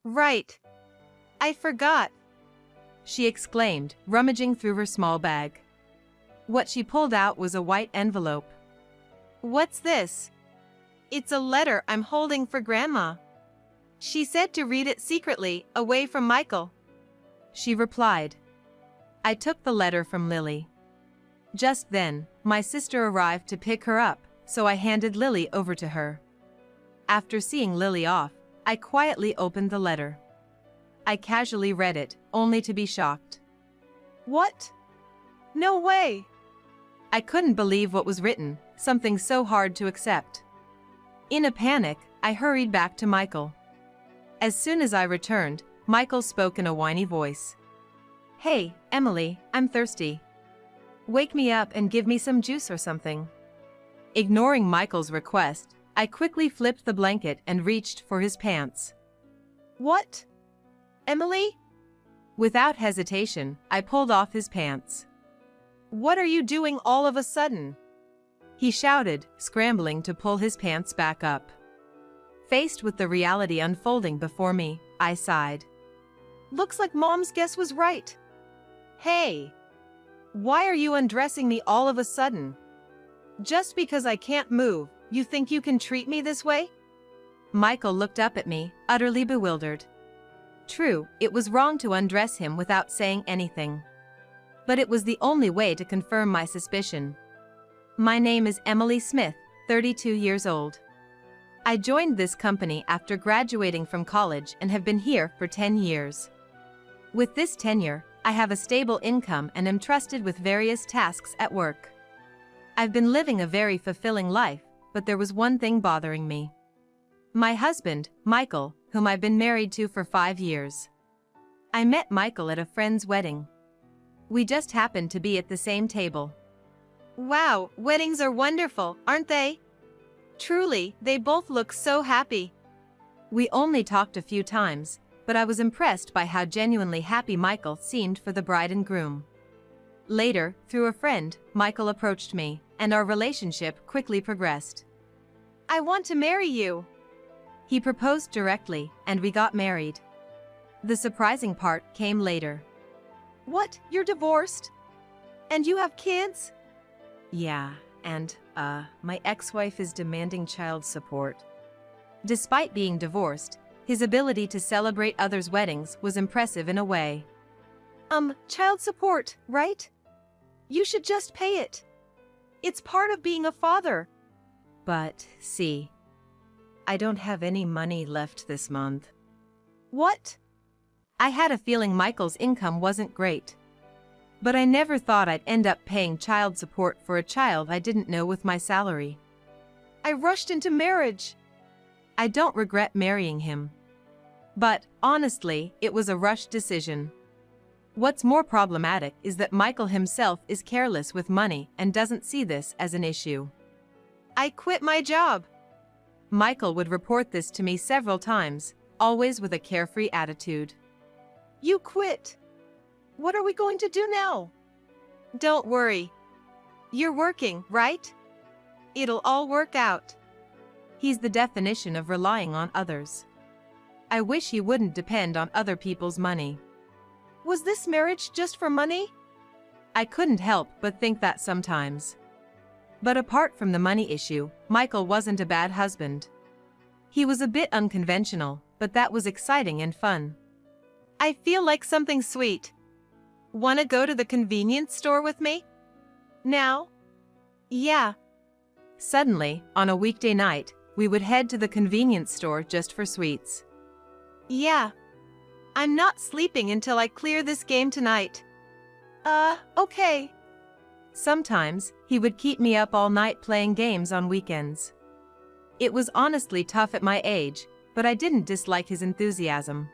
Right. I forgot, she exclaimed, rummaging through her small bag. What she pulled out was a white envelope. What's this? It's a letter I'm holding for Grandma. She said to read it secretly, away from Michael. She replied. I took the letter from Lily. Just then, my sister arrived to pick her up, so I handed Lily over to her. After seeing Lily off, I quietly opened the letter. I casually read it, only to be shocked. What? No way! I couldn't believe what was written, something so hard to accept. In a panic, I hurried back to Michael. As soon as I returned, Michael spoke in a whiny voice. Hey, Emily, I'm thirsty. Wake me up and give me some juice or something. Ignoring Michael's request, I quickly flipped the blanket and reached for his pants. What? Emily? Without hesitation, I pulled off his pants. What are you doing all of a sudden? He shouted, scrambling to pull his pants back up. Faced with the reality unfolding before me, I sighed. Looks like Mom's guess was right. Hey! Why are you undressing me all of a sudden? Just because I can't move, you think you can treat me this way? Michael looked up at me, utterly bewildered. True, it was wrong to undress him without saying anything. But it was the only way to confirm my suspicion. My name is Emily Smith, 32 years old. I joined this company after graduating from college and have been here for 10 years. With this tenure, I have a stable income and am trusted with various tasks at work. I've been living a very fulfilling life, but there was one thing bothering me. My husband, Michael, whom I've been married to for 5 years. I met Michael at a friend's wedding. We just happened to be at the same table. Wow, weddings are wonderful, aren't they? Truly, they both look so happy. We only talked a few times, but I was impressed by how genuinely happy Michael seemed for the bride and groom. Later, through a friend, Michael approached me, and our relationship quickly progressed. I want to marry you. He proposed directly, and we got married. The surprising part came later. What, you're divorced? And you have kids? Yeah, and, my ex-wife is demanding child support. Despite being divorced, his ability to celebrate others' weddings was impressive in a way. Child support, right? You should just pay it. It's part of being a father. But, see, I don't have any money left this month. What? I had a feeling Michael's income wasn't great. But I never thought I'd end up paying child support for a child I didn't know with my salary. I rushed into marriage. I don't regret marrying him. But, honestly, it was a rushed decision. What's more problematic is that Michael himself is careless with money and doesn't see this as an issue. I quit my job. Michael would report this to me several times, always with a carefree attitude. You quit. What are we going to do now? Don't worry. You're working, right? It'll all work out. He's the definition of relying on others. I wish he wouldn't depend on other people's money. Was this marriage just for money? I couldn't help but think that sometimes. But apart from the money issue, Michael wasn't a bad husband. He was a bit unconventional, but that was exciting and fun. I feel like something sweet. Wanna go to the convenience store with me? Now? Yeah. Suddenly, on a weekday night, we would head to the convenience store just for sweets. Yeah. I'm not sleeping until I clear this game tonight. Okay. Sometimes, he would keep me up all night playing games on weekends. It was honestly tough at my age, but I didn't dislike his enthusiasm.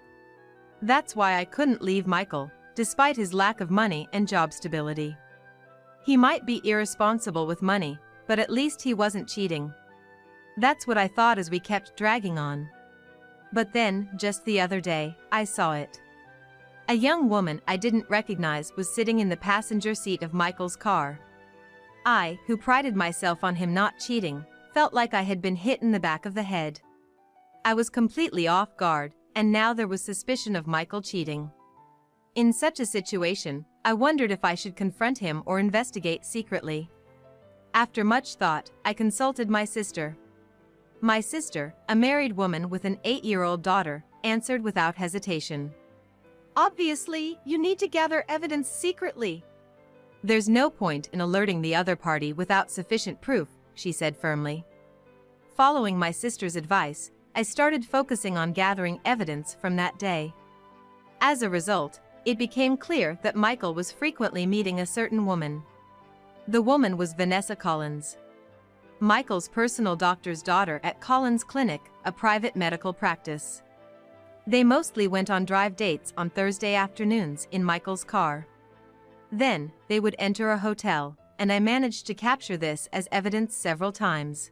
That's why I couldn't leave Michael, despite his lack of money and job stability. He might be irresponsible with money, but at least he wasn't cheating. That's what I thought as we kept dragging on. But then, just the other day, I saw it. A young woman I didn't recognize was sitting in the passenger seat of Michael's car. I, who prided myself on him not cheating, felt like I had been hit in the back of the head. I was completely off guard, and now there was suspicion of Michael cheating. In such a situation, I wondered if I should confront him or investigate secretly. After much thought, I consulted my sister. My sister, a married woman with an 8-year-old daughter, answered without hesitation. Obviously, you need to gather evidence secretly. There's no point in alerting the other party without sufficient proof, she said firmly. Following my sister's advice, I started focusing on gathering evidence from that day. As a result, it became clear that Michael was frequently meeting a certain woman. The woman was Vanessa Collins, Michael's personal doctor's daughter at Collins Clinic, a private medical practice. They mostly went on drive dates on Thursday afternoons in Michael's car. Then, they would enter a hotel, and I managed to capture this as evidence several times.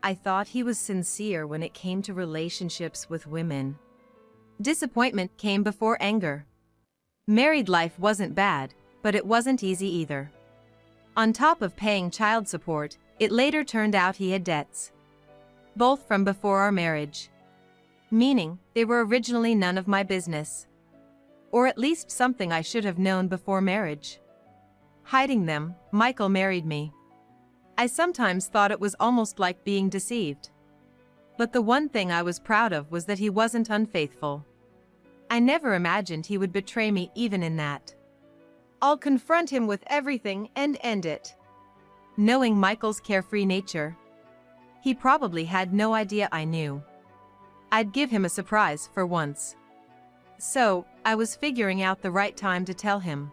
I thought he was sincere when it came to relationships with women. Disappointment came before anger. Married life wasn't bad, but it wasn't easy either. On top of paying child support, it later turned out he had debts. Both from before our marriage. Meaning, they were originally none of my business. Or at least something I should have known before marriage. Hiding them, Michael married me. I sometimes thought it was almost like being deceived. But the one thing I was proud of was that he wasn't unfaithful. I never imagined he would betray me even in that. I'll confront him with everything and end it. Knowing Michael's carefree nature, he probably had no idea I knew. I'd give him a surprise for once. So, I was figuring out the right time to tell him.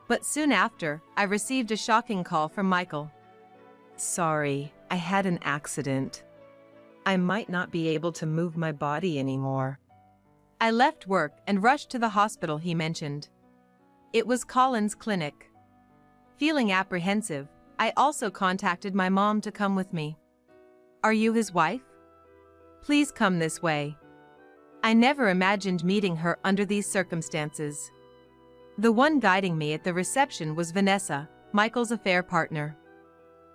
But soon after, I received a shocking call from Michael. Sorry, I had an accident. I might not be able to move my body anymore. I left work and rushed to the hospital he mentioned. It was Collins Clinic. Feeling apprehensive, I also contacted my mom to come with me. Are you his wife? Please come this way. I never imagined meeting her under these circumstances. The one guiding me at the reception was Vanessa, Michael's affair partner.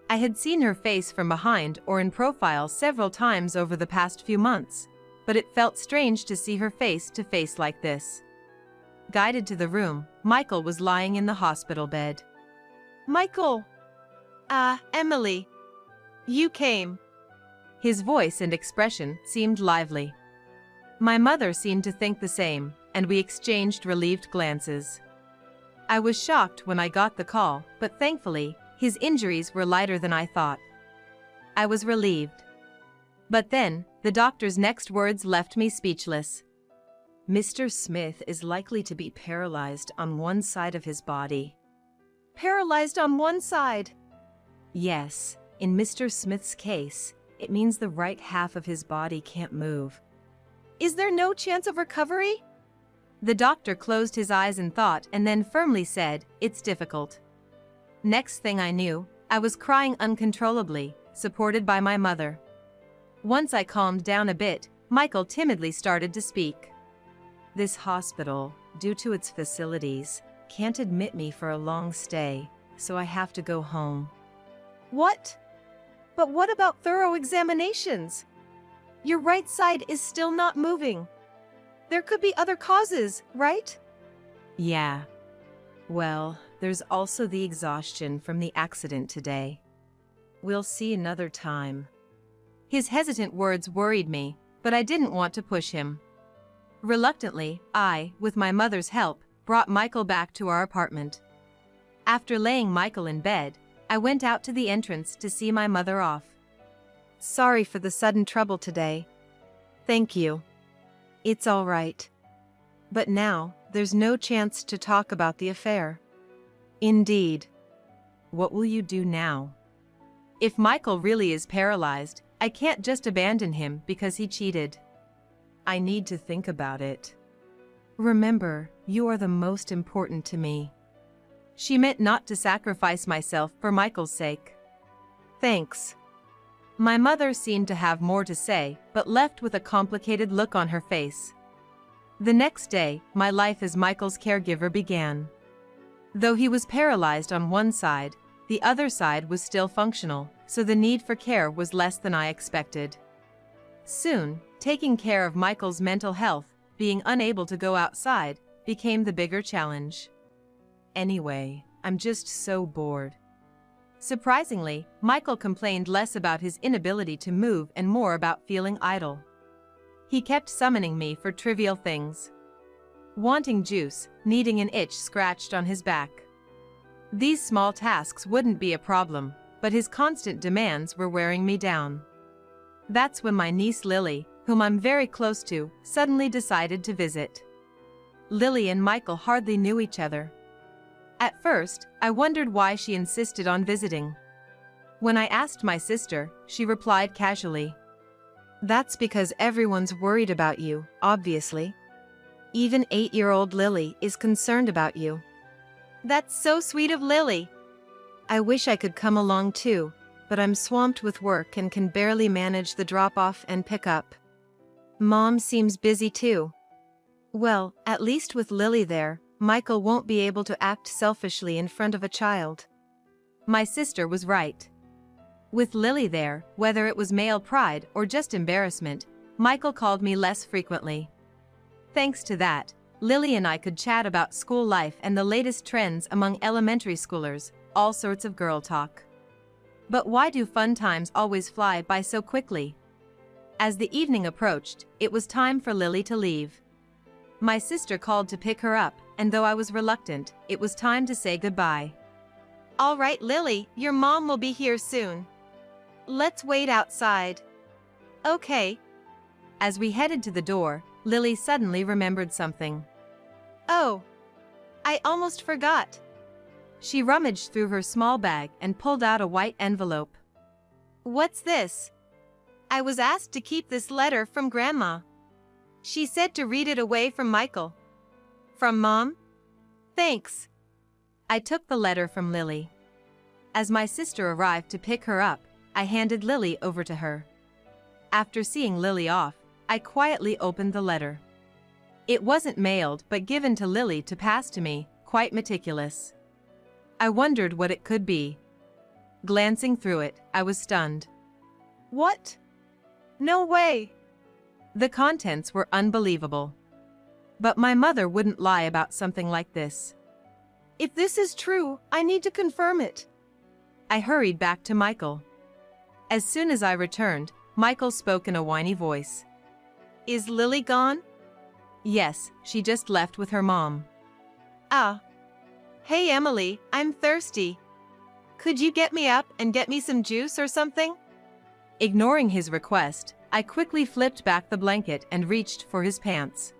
I had seen her face from behind or in profile several times over the past few months, but it felt strange to see her face to face like this. Guided to the room, Michael was lying in the hospital bed. Michael! Emily. You came. His voice and expression seemed lively. My mother seemed to think the same, and we exchanged relieved glances. I was shocked when I got the call, but thankfully, his injuries were lighter than I thought. I was relieved. But then, the doctor's next words left me speechless. Mr. Smith is likely to be paralyzed on one side of his body. Paralyzed on one side? Yes, in Mr. Smith's case, it means the right half of his body can't move. Is there no chance of recovery? The doctor closed his eyes in thought and then firmly said, "It's difficult." Next thing I knew, I was crying uncontrollably, supported by my mother. Once I calmed down a bit, Michael timidly started to speak. This hospital, due to its facilities, can't admit me for a long stay, so I have to go home. What? But what about thorough examinations? Your right side is still not moving. There could be other causes, right? Yeah. Well, there's also the exhaustion from the accident today. We'll see another time. His hesitant words worried me, but I didn't want to push him. Reluctantly, I, with my mother's help, brought Michael back to our apartment. After laying Michael in bed, I went out to the entrance to see my mother off. Sorry for the sudden trouble today. Thank you. It's all right. But now, there's no chance to talk about the affair. Indeed. What will you do now? If Michael really is paralyzed, I can't just abandon him because he cheated. I need to think about it. Remember, you are the most important to me. She meant not to sacrifice myself for Michael's sake. Thanks. My mother seemed to have more to say, but left with a complicated look on her face. The next day, my life as Michael's caregiver began. Though he was paralyzed on one side, the other side was still functional, so the need for care was less than I expected. Soon, Taking care of Michael's mental health, being unable to go outside, became the bigger challenge. Anyway, I'm just so bored. Surprisingly, Michael complained less about his inability to move and more about feeling idle. He kept summoning me for trivial things. Wanting juice, needing an itch scratched on his back. These small tasks wouldn't be a problem, but his constant demands were wearing me down. That's when my niece Lily, whom I'm very close to, suddenly decided to visit. Lily and Michael hardly knew each other. At first, I wondered why she insisted on visiting. When I asked my sister, she replied casually, "That's because everyone's worried about you, obviously. Even 8-year-old Lily is concerned about you." That's so sweet of Lily. I wish I could come along too, but I'm swamped with work and can barely manage the drop-off and pick-up. Mom seems busy too. Well, at least with Lily there, Michael won't be able to act selfishly in front of a child. My sister was right. With Lily there, whether it was male pride or just embarrassment, Michael called me less frequently. Thanks to that, Lily and I could chat about school life and the latest trends among elementary schoolers, all sorts of girl talk. But why do fun times always fly by so quickly? As the evening approached, it was time for Lily to leave. My sister called to pick her up, and though I was reluctant, it was time to say goodbye. All right, Lily, your mom will be here soon. Let's wait outside. Okay. As we headed to the door, Lily suddenly remembered something. Oh, I almost forgot. She rummaged through her small bag and pulled out a white envelope. What's this? I was asked to keep this letter from Grandma. She said to read it away from Michael. From Mom? Thanks. I took the letter from Lily. As my sister arrived to pick her up, I handed Lily over to her. After seeing Lily off, I quietly opened the letter. It wasn't mailed but given to Lily to pass to me, quite meticulous. I wondered what it could be. Glancing through it, I was stunned. What? No way! The contents were unbelievable. But my mother wouldn't lie about something like this. If this is true, I need to confirm it. I hurried back to Michael. As soon as I returned, Michael spoke in a whiny voice. Is Lily gone? Yes, she just left with her mom. Ah. Hey Emily, I'm thirsty. Could you get me up and get me some juice or something? Ignoring his request, I quickly flipped back the blanket and reached for his pants.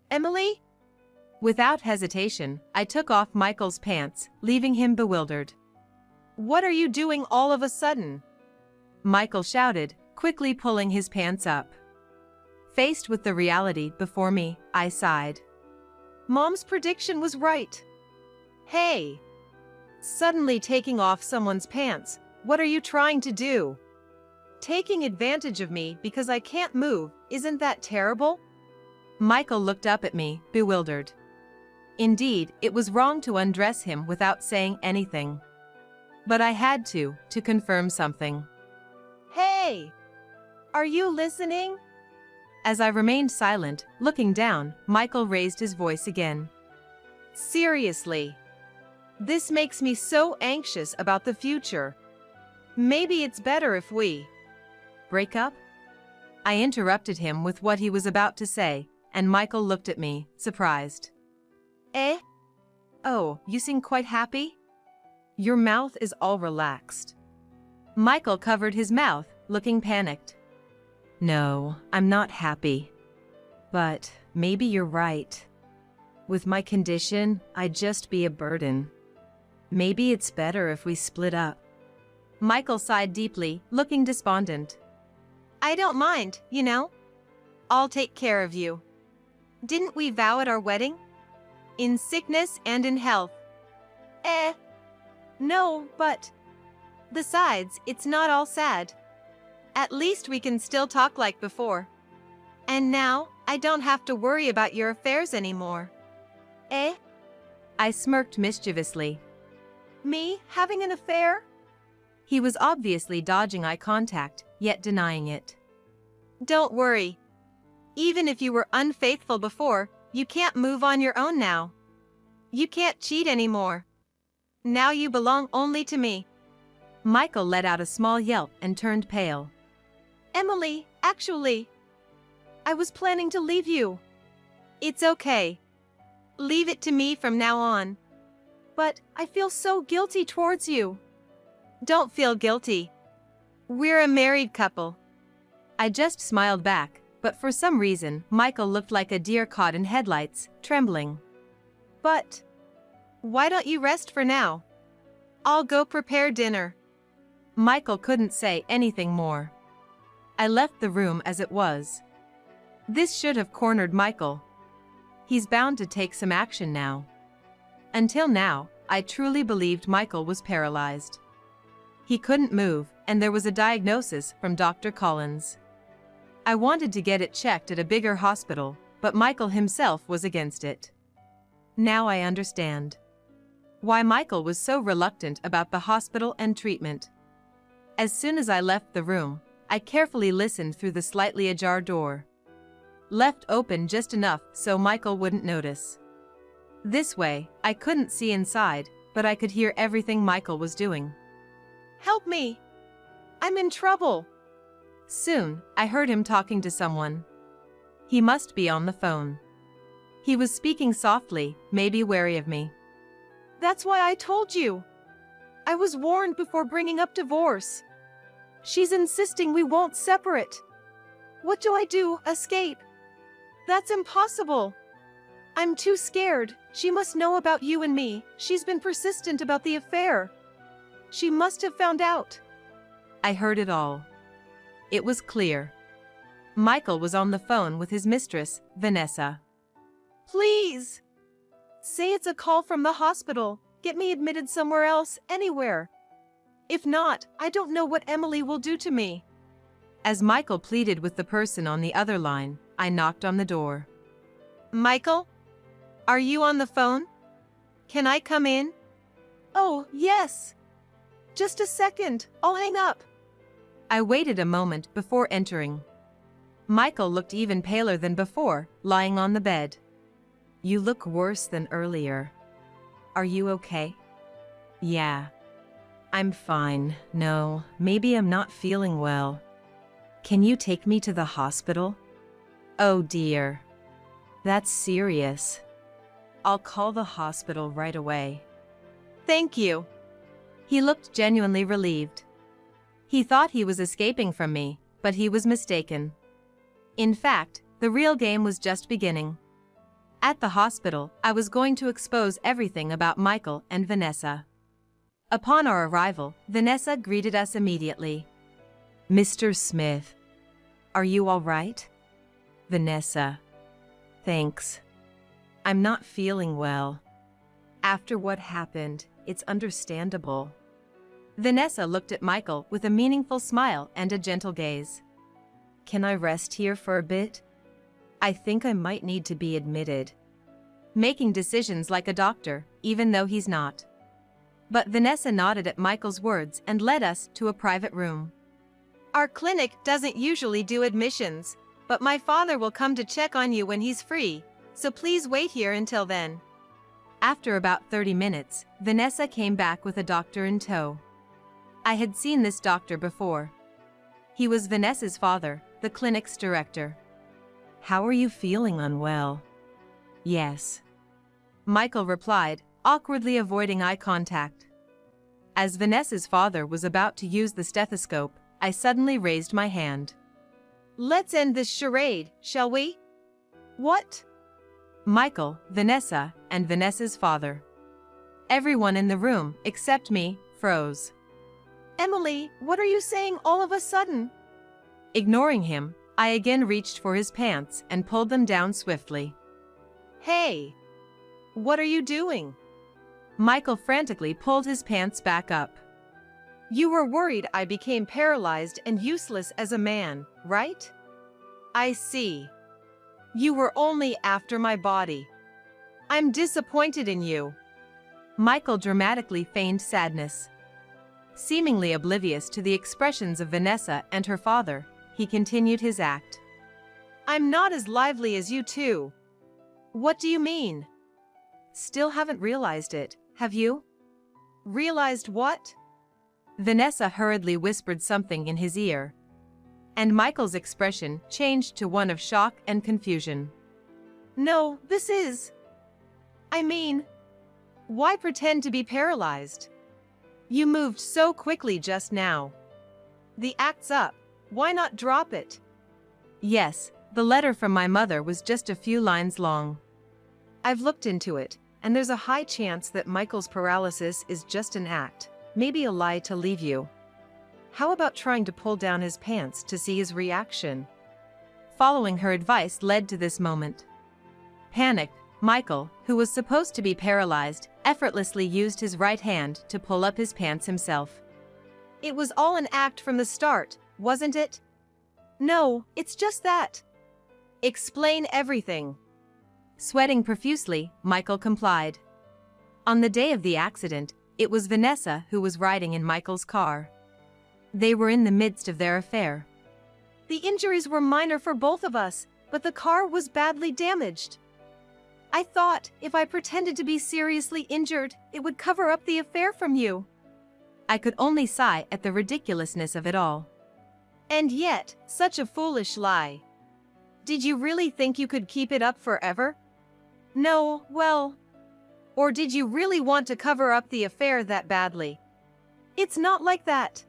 Emily? Without hesitation, I took off Michael's pants, leaving him bewildered. What are you doing all of a sudden? Michael shouted, quickly pulling his pants up. Faced with the reality before me, I sighed. Mom's prediction was right. Hey! Suddenly taking off someone's pants, what are you trying to do? Taking advantage of me because I can't move, isn't that terrible? Michael looked up at me, bewildered. Indeed, it was wrong to undress him without saying anything. But I had to confirm something. Hey! Are you listening? As I remained silent, looking down, Michael raised his voice again. Seriously. This makes me so anxious about the future. Maybe it's better if we break up? I interrupted him with what he was about to say, and Michael looked at me, surprised. Oh, you seem quite happy? Your mouth is all relaxed. Michael covered his mouth, looking panicked. No, I'm not happy. But maybe you're right. With my condition, I'd just be a burden. Maybe it's better if we split up. Michael sighed deeply, looking despondent. I don't mind, you know. I'll take care of you. Didn't we vow at our wedding? In sickness and in health. No, but... Besides, it's not all sad. At least we can still talk like before. And now, I don't have to worry about your affairs anymore. I smirked mischievously. Me having an affair? He was obviously dodging eye contact, yet denying it. Don't worry. Even if you were unfaithful before, you can't move on your own now. You can't cheat anymore. Now you belong only to me. Michael let out a small yelp and turned pale. Emily, actually, I was planning to leave you. It's okay. Leave it to me from now on. But I feel so guilty towards you. Don't feel guilty. We're a married couple. I just smiled back, but for some reason, Michael looked like a deer caught in headlights, trembling. But why don't you rest for now? I'll go prepare dinner. Michael couldn't say anything more. I left the room as it was. This should have cornered Michael. He's bound to take some action now. Until now, I truly believed Michael was paralyzed. He couldn't move, and there was a diagnosis from Dr. Collins. I wanted to get it checked at a bigger hospital, but Michael himself was against it. Now I understand why Michael was so reluctant about the hospital and treatment. As soon as I left the room, I carefully listened through the slightly ajar door, left open just enough so Michael wouldn't notice. This way, I couldn't see inside, but I could hear everything Michael was doing. Help me! I'm in trouble! Soon, I heard him talking to someone. He must be on the phone. He was speaking softly, maybe wary of me. That's why I told you. I was warned before bringing up divorce. She's insisting we won't separate. What do I do? Escape? That's impossible. I'm too scared. She must know about you and me. She's been persistent about the affair. She must have found out. I heard it all. It was clear. Michael was on the phone with his mistress, Vanessa. Please! Say it's a call from the hospital. Get me admitted somewhere else, anywhere. If not, I don't know what Emily will do to me. As Michael pleaded with the person on the other line, I knocked on the door. Michael? Are you on the phone? Can I come in? Oh, yes. Just a second, I'll hang up. I waited a moment before entering. Michael looked even paler than before, lying on the bed. You look worse than earlier. Are you okay? Yeah. I'm fine. No, maybe I'm not feeling well. Can you take me to the hospital? Oh dear. That's serious. I'll call the hospital right away. Thank you. He looked genuinely relieved. He thought he was escaping from me, but he was mistaken. In fact, the real game was just beginning. At the hospital, I was going to expose everything about Michael and Vanessa. Upon our arrival, Vanessa greeted us immediately. Mr. Smith, are you all right? Vanessa, thanks. I'm not feeling well. After what happened, it's understandable. Vanessa looked at Michael with a meaningful smile and a gentle gaze. Can I rest here for a bit? I think I might need to be admitted. Making decisions like a doctor, even though he's not. But Vanessa nodded at Michael's words and led us to a private room. Our clinic doesn't usually do admissions, but my father will come to check on you when he's free, so please wait here until then. After about 30 minutes, Vanessa came back with a doctor in tow. I had seen this doctor before. He was Vanessa's father, the clinic's director. How are you feeling unwell? Yes. Michael replied, awkwardly avoiding eye contact. As Vanessa's father was about to use the stethoscope, I suddenly raised my hand. Let's end this charade, shall we? What? Michael, Vanessa, and Vanessa's father. Everyone in the room, except me, froze. Emily, what are you saying all of a sudden? Ignoring him, I again reached for his pants and pulled them down swiftly. Hey! What are you doing? Michael frantically pulled his pants back up. You were worried I became paralyzed and useless as a man, right? I see. You were only after my body. I'm disappointed in you. Michael dramatically feigned sadness. Seemingly oblivious to the expressions of Vanessa and her father, he continued his act. I'm not as lively as you two. What do you mean? Still haven't realized it, have you? Realized what? Vanessa hurriedly whispered something in his ear, and Michael's expression changed to one of shock and confusion. No, this is... I mean, why pretend to be paralyzed? You moved so quickly just now. The act's up. Why not drop it? Yes, the letter from my mother was just a few lines long. I've looked into it, and there's a high chance that Michael's paralysis is just an act, maybe a lie to leave you. How about trying to pull down his pants to see his reaction? Following her advice led to this moment. Panicked, Michael, who was supposed to be paralyzed, effortlessly used his right hand to pull up his pants himself. It was all an act from the start, wasn't it? No, it's just that. Explain everything. Sweating profusely, Michael complied. On the day of the accident, it was Vanessa who was riding in Michael's car. They were in the midst of their affair. The injuries were minor for both of us, but the car was badly damaged. I thought if I pretended to be seriously injured, it would cover up the affair from you. I could only sigh at the ridiculousness of it all. And yet, such a foolish lie. Did you really think you could keep it up forever? No, well... Or did you really want to cover up the affair that badly? It's not like that.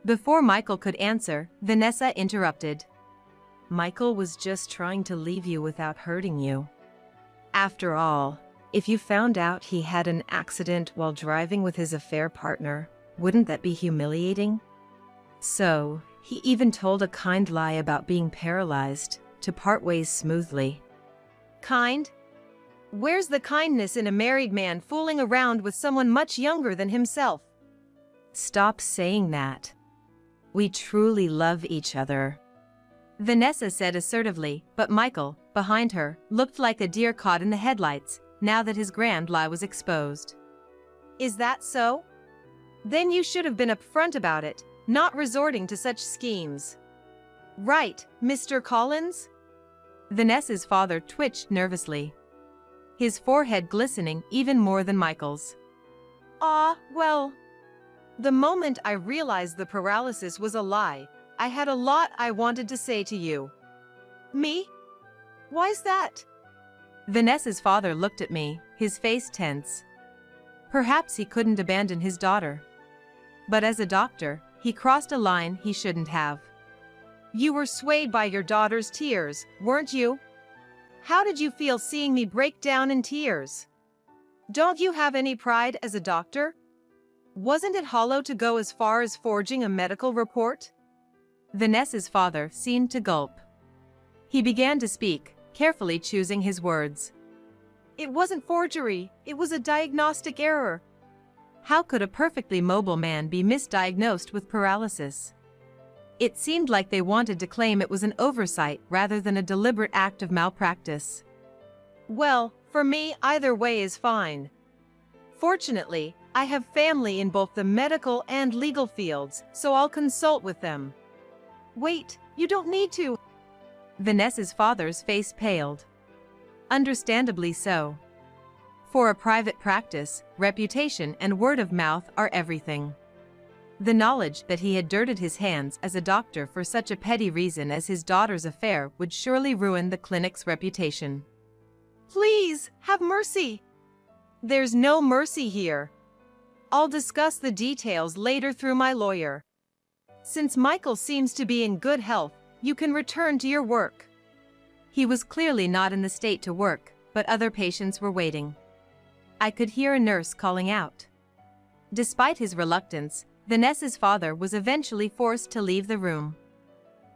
Before Michael could answer, Vanessa interrupted. Michael was just trying to leave you without hurting you. After all, if you found out he had an accident while driving with his affair partner, wouldn't that be humiliating? So, he even told a kind lie about being paralyzed, to part ways smoothly. Kind? Where's the kindness in a married man fooling around with someone much younger than himself? Stop saying that. We truly love each other. Vanessa said assertively, but Michael, behind her, looked like a deer caught in the headlights, now that his grand lie was exposed. Is that so? Then you should have been upfront about it, not resorting to such schemes. Right, Mr. Collins? Vanessa's father twitched nervously, his forehead glistening even more than Michael's. Well, the moment I realized the paralysis was a lie, I had a lot I wanted to say to you. Me? Why's that? Vanessa's father looked at me, his face tense. Perhaps he couldn't abandon his daughter. But as a doctor, he crossed a line he shouldn't have. You were swayed by your daughter's tears, weren't you? How did you feel seeing me break down in tears? Don't you have any pride as a doctor? Wasn't it hollow to go as far as forging a medical report? Vanessa's father seemed to gulp. He began to speak, carefully choosing his words. It wasn't forgery, it was a diagnostic error. How could a perfectly mobile man be misdiagnosed with paralysis? It seemed like they wanted to claim it was an oversight rather than a deliberate act of malpractice. Well, for me, either way is fine. Fortunately, I have family in both the medical and legal fields, so I'll consult with them. Wait, you don't need to. Vanessa's father's face paled. Understandably so. For a private practice, reputation and word of mouth are everything. The knowledge that he had dirtied his hands as a doctor for such a petty reason as his daughter's affair would surely ruin the clinic's reputation. Please, have mercy. There's no mercy here. I'll discuss the details later through my lawyer. Since Michael seems to be in good health, you can return to your work. He was clearly not in the state to work, but other patients were waiting. I could hear a nurse calling out. Despite his reluctance, Vanessa's father was eventually forced to leave the room.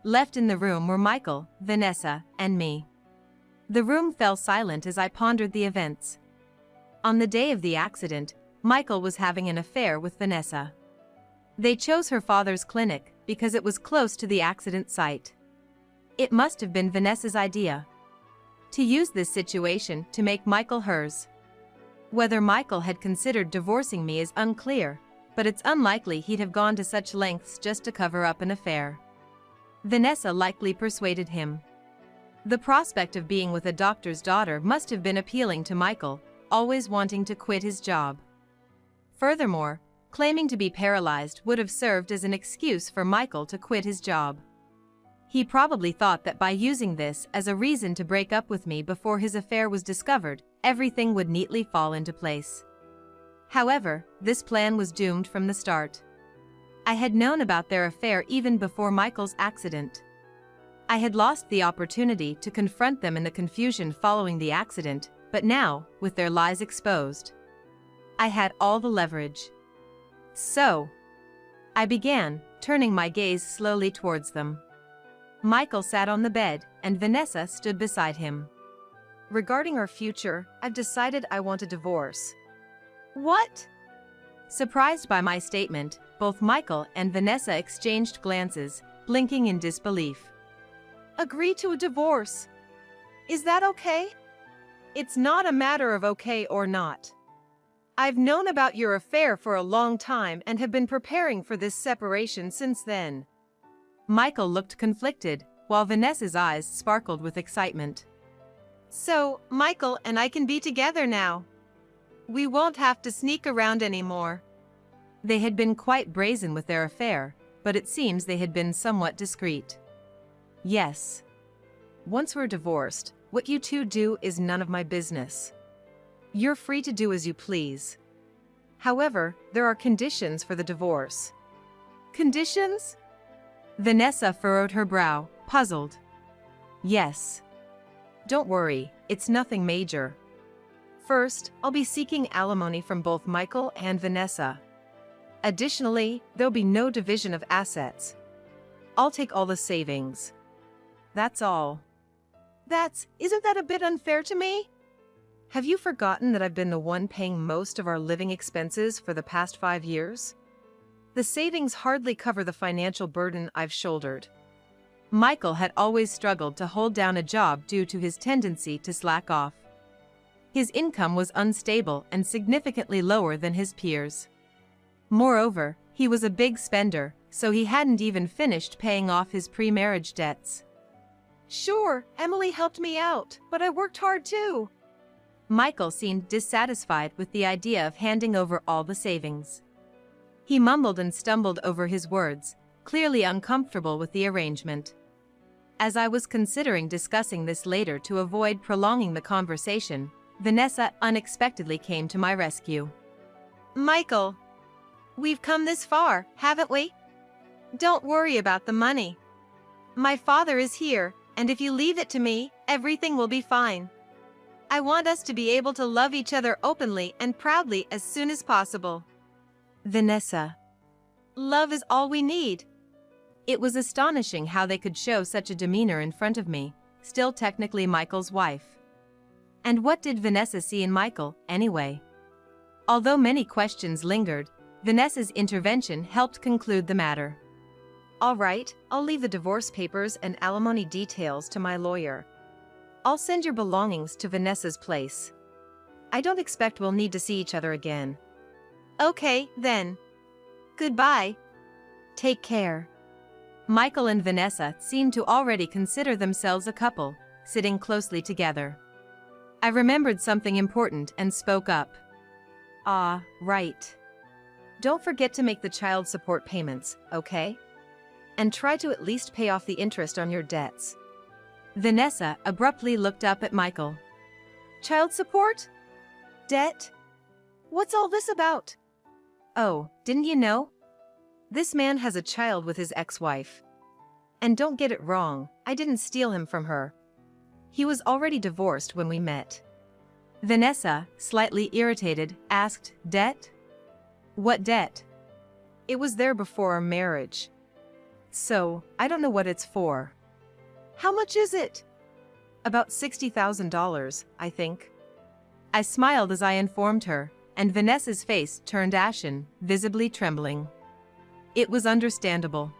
Left in the room were Michael, Vanessa, and me. The room fell silent as I pondered the events. On the day of the accident, Michael was having an affair with Vanessa. They chose her father's clinic because it was close to the accident site. It must have been Vanessa's idea to use this situation to make Michael hers. Whether Michael had considered divorcing me is unclear, but it's unlikely he'd have gone to such lengths just to cover up an affair. Vanessa likely persuaded him. The prospect of being with a doctor's daughter must have been appealing to Michael, always wanting to quit his job. Furthermore, claiming to be paralyzed would have served as an excuse for Michael to quit his job. He probably thought that by using this as a reason to break up with me before his affair was discovered, everything would neatly fall into place. However, this plan was doomed from the start. I had known about their affair even before Michael's accident. I had lost the opportunity to confront them in the confusion following the accident, but now, with their lies exposed, I had all the leverage. So, I began, turning my gaze slowly towards them. Michael sat on the bed, and Vanessa stood beside him. Regarding our future, I've decided I want a divorce. What? Surprised by my statement, both Michael and Vanessa exchanged glances, blinking in disbelief. Agree to a divorce. Is that okay? It's not a matter of okay or not. I've known about your affair for a long time and have been preparing for this separation since then. Michael looked conflicted, while Vanessa's eyes sparkled with excitement. So, Michael and I can be together now. We won't have to sneak around anymore. They had been quite brazen with their affair, but it seems they had been somewhat discreet. Yes. Once we're divorced, what you two do is none of my business. You're free to do as you please. However, there are conditions for the divorce. Conditions? Vanessa furrowed her brow, puzzled. Yes. Don't worry, it's nothing major. First, I'll be seeking alimony from both Michael and Vanessa. Additionally, there'll be no division of assets. I'll take all the savings. That's all. Isn't that a bit unfair to me? Have you forgotten that I've been the one paying most of our living expenses for the past 5 years? The savings hardly cover the financial burden I've shouldered. Michael had always struggled to hold down a job due to his tendency to slack off. His income was unstable and significantly lower than his peers. Moreover, he was a big spender, so he hadn't even finished paying off his pre-marriage debts. Sure, Emily helped me out, but I worked hard too. Michael seemed dissatisfied with the idea of handing over all the savings. He mumbled and stumbled over his words, clearly uncomfortable with the arrangement. As I was considering discussing this later to avoid prolonging the conversation, Vanessa unexpectedly came to my rescue. Michael, we've come this far, haven't we? Don't worry about the money. My father is here, and if you leave it to me, everything will be fine. I want us to be able to love each other openly and proudly as soon as possible. Vanessa. Love is all we need. It was astonishing how they could show such a demeanor in front of me, still technically Michael's wife. And what did Vanessa see in Michael, anyway? Although many questions lingered, Vanessa's intervention helped conclude the matter. All right, I'll leave the divorce papers and alimony details to my lawyer. I'll send your belongings to Vanessa's place. I don't expect we'll need to see each other again. Okay, then. Goodbye. Take care. Michael and Vanessa seemed to already consider themselves a couple, sitting closely together. I remembered something important and spoke up. Ah, right. Don't forget to make the child support payments, okay? And try to at least pay off the interest on your debts. Vanessa abruptly looked up at Michael. Child support? Debt? What's all this about? Oh, didn't you know? This man has a child with his ex-wife. And don't get it wrong, I didn't steal him from her. He was already divorced when we met. Vanessa, slightly irritated, asked, "Debt? What debt?" It was there before our marriage. So, I don't know what it's for. How much is it? About $60,000, I think. I smiled as I informed her, and Vanessa's face turned ashen, visibly trembling. It was understandable.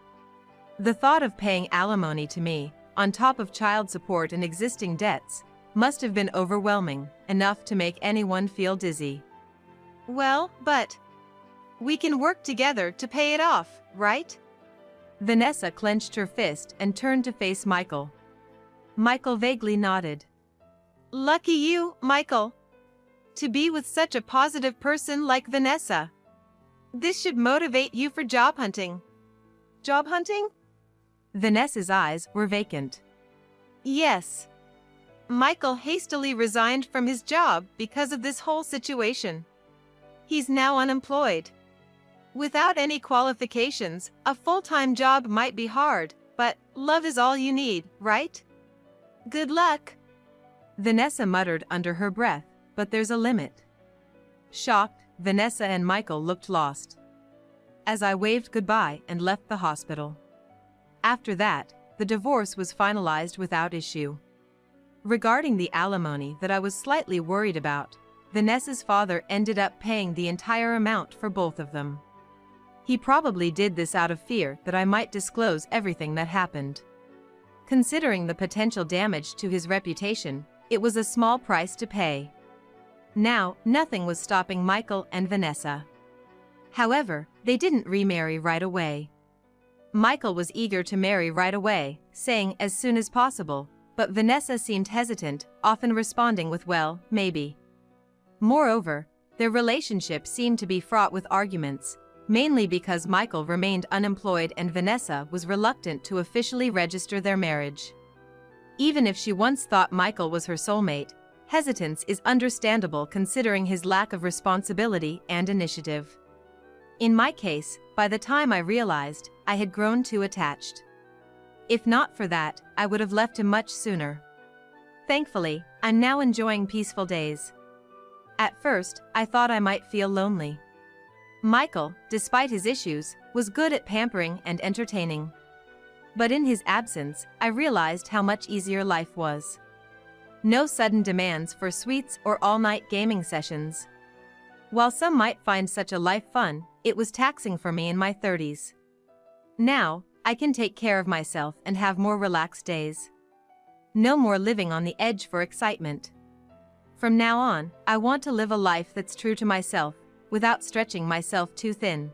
The thought of paying alimony to me, on top of child support and existing debts, must have been overwhelming, enough to make anyone feel dizzy. Well, but we can work together to pay it off, right? Vanessa clenched her fist and turned to face Michael. Michael vaguely nodded. Lucky you, Michael. To be with such a positive person like Vanessa. This should motivate you for job hunting. Job hunting? Vanessa's eyes were vacant. Yes. Michael hastily resigned from his job because of this whole situation. He's now unemployed. Without any qualifications, a full-time job might be hard, but love is all you need, right? Good luck. Vanessa muttered under her breath, but there's a limit. Shocked, Vanessa and Michael looked lost. As I waved goodbye and left the hospital. After that, the divorce was finalized without issue. Regarding the alimony that I was slightly worried about, Vanessa's father ended up paying the entire amount for both of them. He probably did this out of fear that I might disclose everything that happened. Considering the potential damage to his reputation, it was a small price to pay. Now, nothing was stopping Michael and Vanessa. However, they didn't remarry right away. Michael was eager to marry right away, saying as soon as possible, but Vanessa seemed hesitant, often responding with well, maybe. Moreover, their relationship seemed to be fraught with arguments, mainly because Michael remained unemployed and Vanessa was reluctant to officially register their marriage. Even if she once thought Michael was her soulmate, hesitance is understandable considering his lack of responsibility and initiative. In my case, by the time I realized, I had grown too attached. If not for that, I would have left him much sooner. Thankfully, I'm now enjoying peaceful days. At first, I thought I might feel lonely. Michael, despite his issues, was good at pampering and entertaining. But in his absence, I realized how much easier life was. No sudden demands for sweets or all-night gaming sessions. While some might find such a life fun, it was taxing for me in my 30s. Now, I can take care of myself and have more relaxed days. No more living on the edge for excitement. From now on, I want to live a life that's true to myself, without stretching myself too thin.